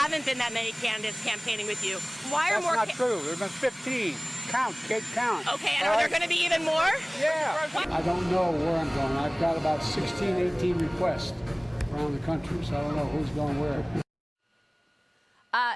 haven't been that many candidates campaigning with you. Why are That's more? Not true. There've been 15. Count, kid, count. Okay, and are there going to be even more? Yeah. I don't know where I'm going. I've got about 16, 18 requests around the country, so I don't know who's going where.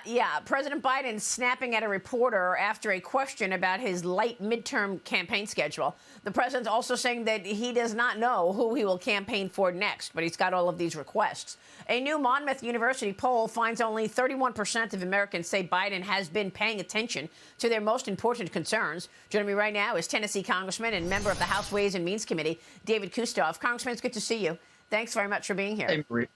Yeah, President Biden snapping at a reporter after a question about his light midterm campaign schedule. The president's also saying that he does not know who he will campaign for next, but he's got all of these requests. A new Monmouth University poll finds only 31% of Americans say Biden has been paying attention to their most important concerns. Joining me right now is Tennessee Congressman and member of the House Ways and Means Committee, David Kustoff. Congressman, it's good to see you. Thanks very much for being here. Hey, Maria.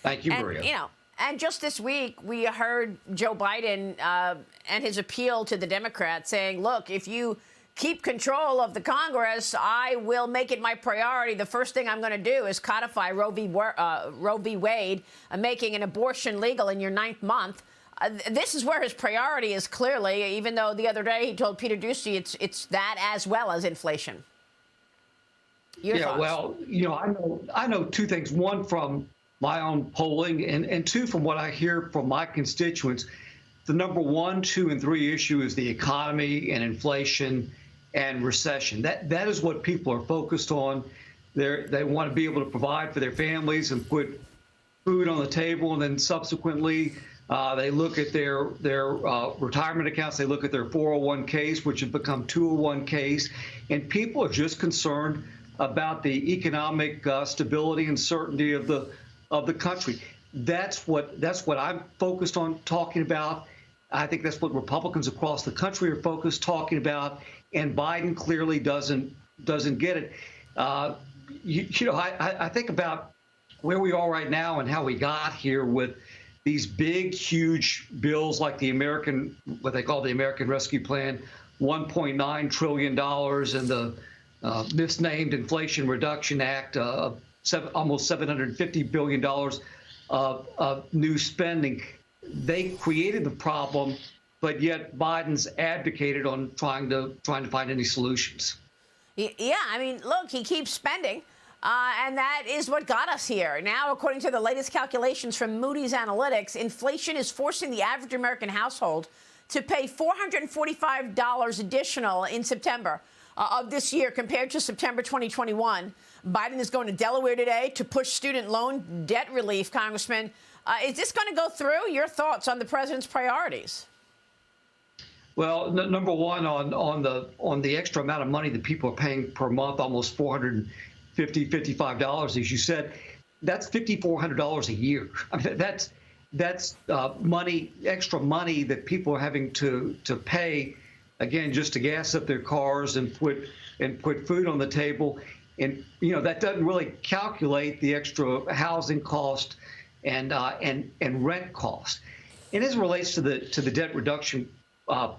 Thank you, Maria. You know, and just this week, we heard Joe Biden and his appeal to the Democrats saying, look, if you keep control of the Congress, I will make it my priority. The first thing I'm going to do is codify Roe v. Wade, making an abortion legal in your 9th month. This is where his priority is clearly, even though the other day he told Peter Doocy it's that as well as inflation. Your thoughts? Well, you know, I know two things. One, from my own polling, and two, from what I hear from my constituents. The number 1, 2, and 3 issue is the economy and inflation and recession. That is what people are focused on. They want to be able to provide for their families and put food on the table, and then subsequently they look at their retirement accounts. They look at their 401ks, which have become 201ks, and people are just concerned about the economic stability and certainty of the country. That's what I'm focused on talking about. I think that's what Republicans across the country are focused talking about, and Biden clearly doesn't get it. I think about where we are right now and how we got here with these big, huge bills like what they call the American Rescue Plan, $1.9 trillion, and the misnamed Inflation Reduction Act, almost $750 billion of new spending. They created the problem, but yet Biden's advocated on trying to find any solutions. Yeah, I mean, look, he keeps spending, and that is what got us here. Now, according to the latest calculations from Moody's Analytics, inflation is forcing the average American household to pay $445 additional in September of this year compared to September 2021. Biden is going to Delaware today to push student loan debt relief, Congressman. Is this going to go through? Your thoughts on the president's priorities? Well, number one, on the extra amount of money that people are paying per month, almost $450, $55, as you said, that's $5,400 a year. I mean, that's money, extra money that people are having to pay, again, just to gas up their cars and put food on the table. And that doesn't really calculate the extra housing cost and rent cost. And as it relates to the debt reduction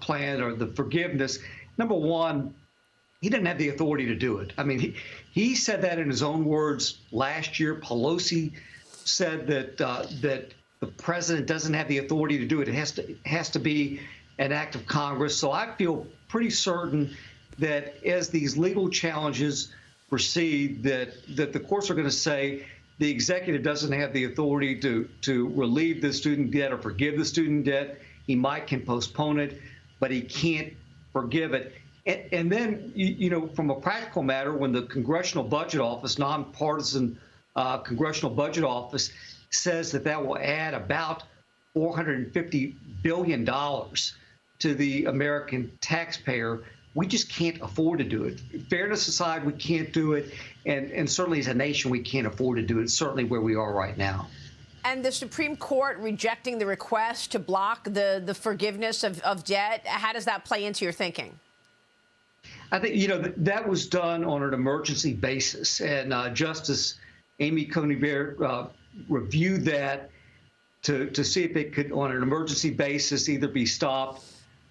plan or the forgiveness, number one, he didn't have the authority to do it. I mean, he said that in his own words last year. Pelosi said that the president doesn't have the authority to do it. It has to be an act of Congress. So I feel pretty certain that as these legal challenges proceed, that the courts are going to say the executive doesn't have the authority to relieve the student debt or forgive the student debt. He can postpone it, but he can't forgive it. And then, from a practical matter, when the Congressional Budget Office, nonpartisan Congressional Budget Office, says that will add about $450 billion to the American taxpayer, we just can't afford to do it. Fairness aside, we can't do it. And certainly as a nation, we can't afford to do it, certainly where we are right now. And the Supreme Court rejecting the request to block the forgiveness of debt, how does that play into your thinking? I think, that was done on an emergency basis. And Justice Amy Coney Barrett reviewed that to see if it could, on an emergency basis, either be stopped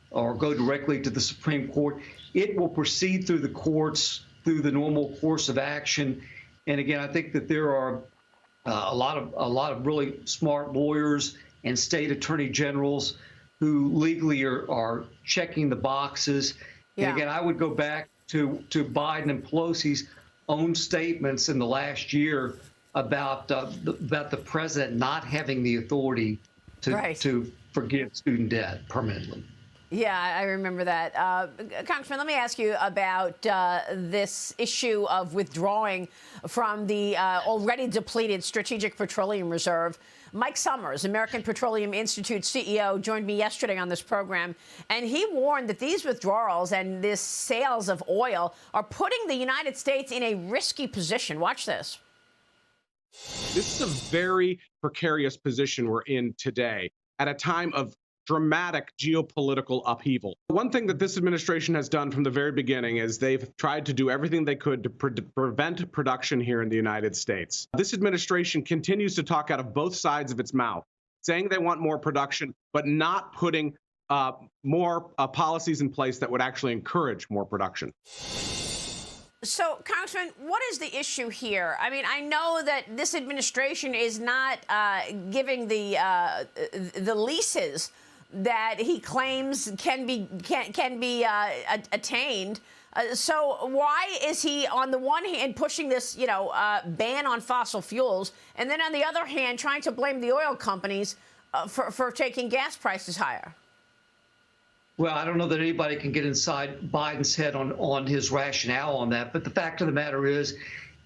or go directly to the Supreme Court. It will proceed through the courts, through the normal course of action. And again, I think that there are a lot of really smart lawyers and state attorney generals who legally are checking the boxes. Yeah. And again, I would go back to Biden and Pelosi's own statements in the last year about the president not having the authority to forgive student debt permanently. Yeah, I remember that. Congressman, let me ask you about this issue of withdrawing from the already depleted Strategic Petroleum Reserve. Mike Summers, American Petroleum Institute CEO, joined me yesterday on this program, and he warned that these withdrawals and this sales of oil are putting the United States in a risky position. Watch this. This is a very precarious position we're in today at a time of dramatic geopolitical upheaval. One thing that this administration has done from the very beginning is they've tried to do everything they could to prevent production here in the United States. This administration continues to talk out of both sides of its mouth, saying they want more production, but not putting more policies in place that would actually encourage more production. So, Congressman, what is the issue here? I mean, I know that this administration is not giving the leases that he claims can be attained. So why is he, on the one hand, pushing this, ban on fossil fuels, and then on the other hand, trying to blame the oil companies for taking gas prices higher? Well, I don't know that anybody can get inside Biden's head on his rationale on that, but the fact of the matter is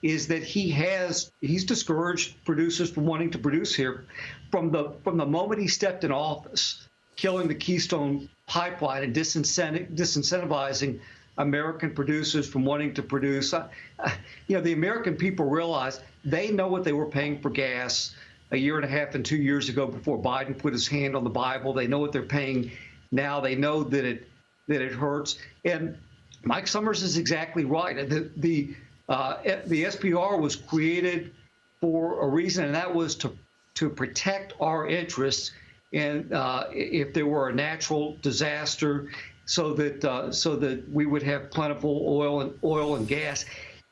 that he's discouraged producers from wanting to produce here from the moment he stepped in office, killing the Keystone pipeline and disincentivizing American producers from wanting to produce. The American people realize they know what they were paying for gas a year and a half and 2 years ago before Biden put his hand on the Bible. They know what they're paying now. They know that it hurts. And Mike Summers is exactly right. The SPR was created for a reason, and that was to protect our interests. And if there were a natural disaster, so that we would have plentiful oil and gas,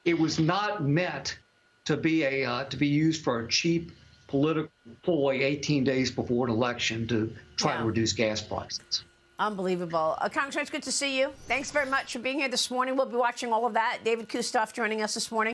it was not meant to be used for a cheap political ploy 18 days before an election to try to reduce gas prices. Unbelievable. Congressman, it's good to see you. Thanks very much for being here this morning. We'll be watching all of that. David Kustoff joining us this morning.